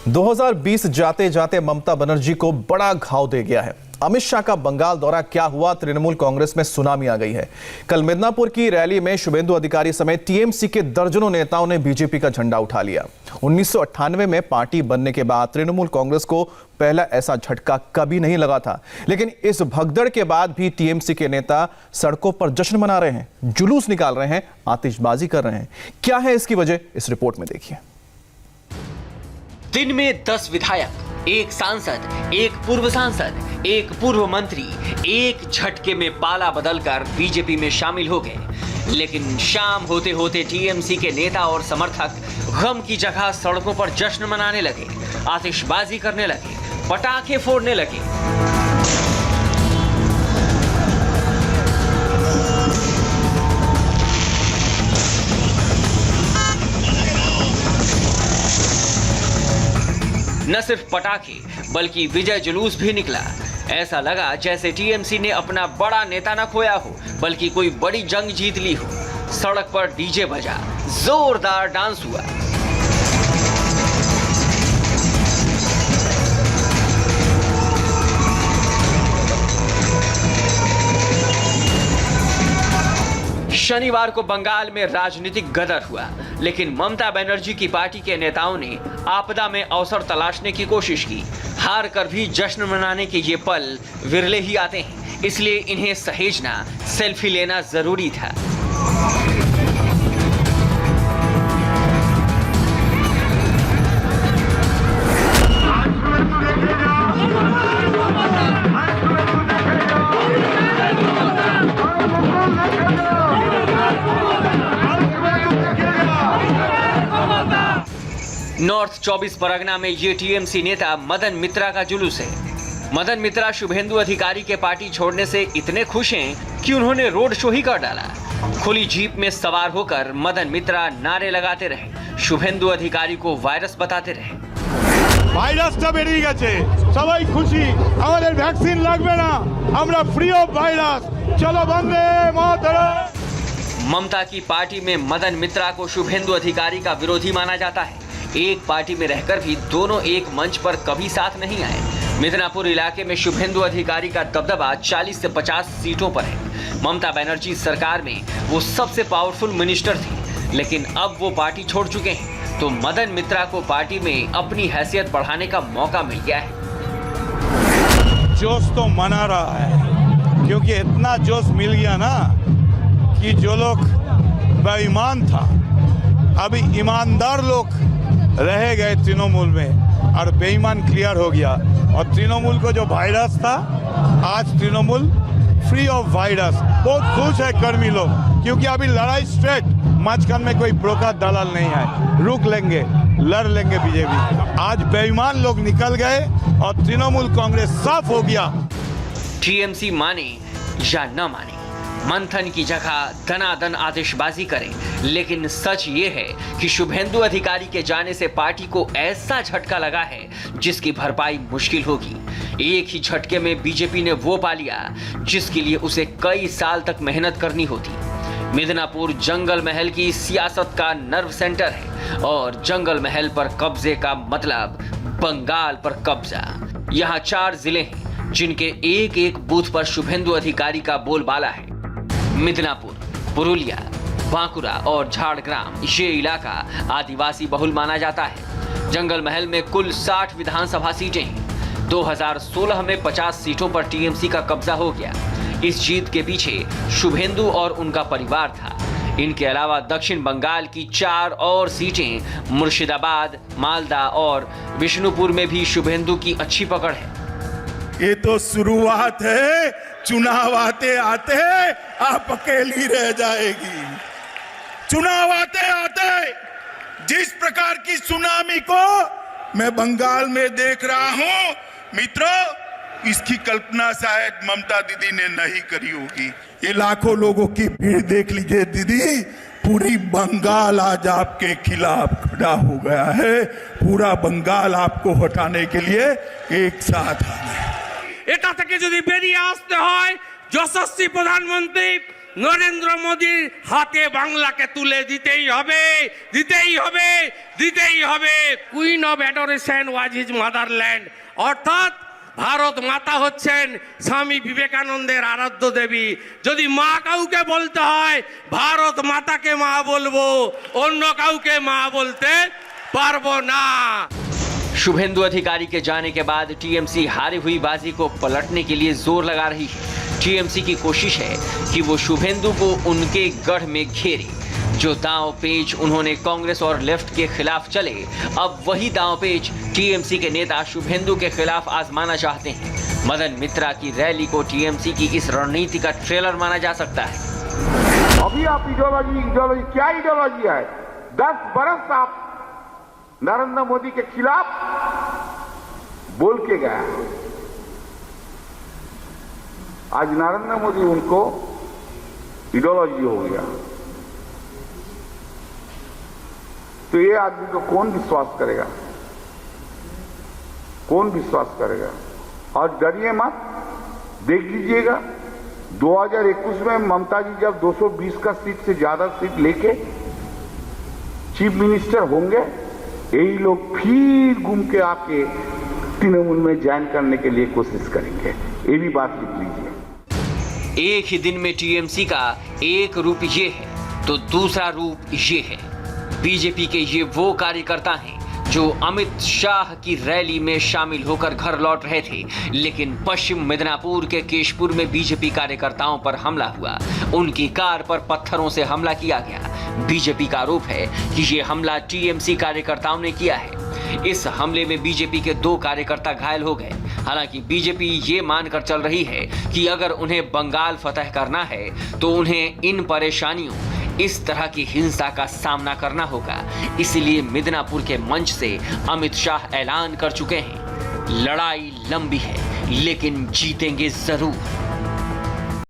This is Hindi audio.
2020 जाते जाते ममता बनर्जी को बड़ा घाव दे गया है। अमित शाह का बंगाल दौरा क्या हुआ, तृणमूल कांग्रेस में सुनामी आ गई है। कल मिदनापुर की रैली में शुभेंदु अधिकारी समेत टीएमसी के दर्जनों नेताओं ने बीजेपी का झंडा उठा लिया। 1998 में पार्टी बनने के बाद तृणमूल कांग्रेस को पहला ऐसा झटका कभी नहीं लगा था, लेकिन इस भगदड़ के बाद भी टीएमसी के नेता सड़कों पर जश्न मना रहे हैं, जुलूस निकाल रहे हैं, आतिशबाजी कर रहे हैं। क्या है इसकी वजह, इस रिपोर्ट में देखिए। दिन में 10 विधायक, एक सांसद, एक पूर्व सांसद, एक पूर्व मंत्री एक झटके में पाला बदलकर बीजेपी में शामिल हो गए। लेकिन शाम होते होते टीएमसी के नेता और समर्थक गम की जगह सड़कों पर जश्न मनाने लगे, आतिशबाजी करने लगे, पटाखे फोड़ने लगे। न सिर्फ पटाखे बल्कि विजय जुलूस भी निकला। ऐसा लगा जैसे टीएमसी ने अपना बड़ा नेता न खोया हो बल्कि कोई बड़ी जंग जीत ली हो। सड़क पर डीजे बजा, जोरदार डांस हुआ। शनिवार को बंगाल में राजनीतिक गदर हुआ, लेकिन ममता बनर्जी की पार्टी के नेताओं ने आपदा में अवसर तलाशने की कोशिश की। हार कर भी जश्न मनाने के ये पल विरले ही आते हैं, इसलिए इन्हें सहेजना, सेल्फी लेना जरूरी था। नॉर्थ 24 परगना में ये टीएमसी नेता मदन मित्रा का जुलूस है। मदन मित्रा शुभेंदु अधिकारी के पार्टी छोड़ने से इतने खुश हैं कि उन्होंने रोड शो ही कर डाला। खुली जीप में सवार होकर मदन मित्रा नारे लगाते रहे, शुभेंदु अधिकारी को वायरस बताते रहे। ভাইরাসটা বেরিয়ে গেছে, সবাই খুশি, আমাদের ভ্যাকসিন লাগবে না, আমরা ফ্রি অফ ভাইরাস, চলো বন্দে মাতরম। ममता की पार्टी में मदन मित्रा को शुभेंदु अधिकारी का विरोधी माना जाता है। एक पार्टी में रहकर भी दोनों एक मंच पर कभी साथ नहीं आए। मिदनापुर इलाके में शुभेंदु अधिकारी का दबदबा 40 से 50 सीटों पर है। ममता बनर्जी सरकार में वो सबसे पावरफुल मिनिस्टर थी, लेकिन अब वो पार्टी छोड़ चुके हैं, तो मदन मित्रा को पार्टी में अपनी हैसियत बढ़ाने का मौका मिल गया है। जोश तो मना रहा है, क्योंकि इतना जोश मिल गया ना कि जो लोग बेईमान था, अभी ईमानदार लोग रह गए तृणमूल में और बेईमान क्लियर हो गया। और तृणमूल को जो वायरस था, आज तृणमूल फ्री ऑफ वायरस। बहुत खुश है कर्मी लोग, क्योंकि अभी लड़ाई स्ट्रेट, मचकन में कोई ब्रोकर दलाल नहीं है, रुक लेंगे, लड़ लेंगे बीजेपी। आज बेईमान लोग निकल गए और तृणमूल कांग्रेस साफ हो गया। टीएमसी माने या न माने, मंथन की जगह दनादन आतिशबाजी करें, लेकिन सच ये है कि शुभेंदु अधिकारी के जाने से पार्टी को ऐसा झटका लगा है जिसकी भरपाई मुश्किल होगी। एक ही झटके में बीजेपी ने वो पा लिया जिसके लिए उसे कई साल तक मेहनत करनी होती। मिदनापुर जंगल महल की सियासत का नर्व सेंटर है और जंगल महल पर कब्जे का मतलब बंगाल पर कब्जा। यहाँ 4 जिले हैं जिनके एक एक बूथ पर शुभेंदु अधिकारी का बोलबाला है। मिदनापुर, पुरुलिया, बांकुरा और झाड़ग्राम, ये इलाका आदिवासी बहुल माना जाता है। जंगल महल में कुल 60 विधानसभा सीटें हैं। 2016 में 50 सीटों पर टीएमसी का कब्जा हो गया। इस जीत के पीछे शुभेंदु और उनका परिवार था। इनके अलावा दक्षिण बंगाल की 4 और सीटें मुर्शिदाबाद, मालदा और विष्णुपुर में भी शुभेंदु की अच्छी पकड़ है। ये तो शुरुआत है, चुनाव आते आते आप अकेली रह जाएगी। चुनाव आते आते जिस प्रकार की सुनामी को मैं बंगाल में देख रहा हूं, मित्रों, इसकी कल्पना शायद ममता दीदी ने नहीं करी होगी। ये लाखों लोगों की भीड़ देख लीजिए दीदी, पूरी बंगाल आज आपके खिलाफ खड़ा हो गया है। पूरा बंगाल आपको हटाने के लिए एक साथ आ गया। এটা থেকে যদি বেরিয়ে আসতে হয়, যশস্বী প্রধানমন্ত্রী নরেন্দ্র মোদীর হাতে বাংলাকে তুলে দিতেই হবে, দিতেই হবে, দিতেই হবে। Queen of adoration was his motherland, অর্থাৎ ভারত মাতা হচ্ছেন স্বামী বিবেকানন্দের আরাধ্য দেবী। যদি মা কাউকে বলতে হয় ভারত মাতাকে মা বলবো, অন্য কাউকে মা বলতে পারবো না। शुभेंदु अधिकारी के जाने के बाद टीएमसी हारी हुई बाजी को पलटने के लिए जोर लगा रही है। टीएमसी की कोशिश है कि वो शुभेंदु को उनके गढ़ में घेरे। जो दांव पेच उन्होंने कांग्रेस और लेफ्ट के खिलाफ चले, अब वही दांव पेच टीएमसी के नेता शुभेंदु के खिलाफ आजमाना चाहते हैं। मदन मित्रा की रैली को टीएमसी की इस रणनीति का ट्रेलर माना जा सकता है। अभी आप इडियोलॉजी क्या इडियोलॉजी है? 10 बरस आप नरेंद्र मोदी के खिलाफ बोल के गया। आज नरेंद्र मोदी उनको इडियोलॉजी हो गया, तो ये आदमी को कौन विश्वास करेगा? कौन विश्वास करेगा? और डरिए मत, देख लीजिएगा 2021 में ममता जी जब 220 का सीट से ज्यादा सीट लेके चीफ मिनिस्टर होंगे, यही लोग फिर घूम के आके तृणमूल में ज्वाइन करने के लिए कोशिश करेंगे। ये भी बात लिख लीजिए। एक ही दिन में टीएमसी का एक रूप ये है तो दूसरा रूप ये है। बीजेपी के ये वो कार्यकर्ता हैं जो अमित शाह की रैली में शामिल होकर घर लौट रहे थे, लेकिन पश्चिम मिदनापुर के केशपुर में बीजेपी कार्यकर्ताओं पर हमला हुआ। उनकी कार पर पत्थरों से हमला किया गया। बीजेपी का आरोप है कि ये हमला टीएमसी कार्यकर्ताओं ने किया है। इस हमले में बीजेपी के 2 कार्यकर्ता घायल हो गए। हालांकि बीजेपी ये मानकर चल रही है कि अगर उन्हें बंगाल फतह करना है तो उन्हें इन परेशानियों, इस तरह की हिंसा का सामना करना होगा। इसलिए मिदनापुर के मंच से अमित शाह ऐलान कर चुके हैं, लड़ाई लंबी है लेकिन जीतेंगे जरूर।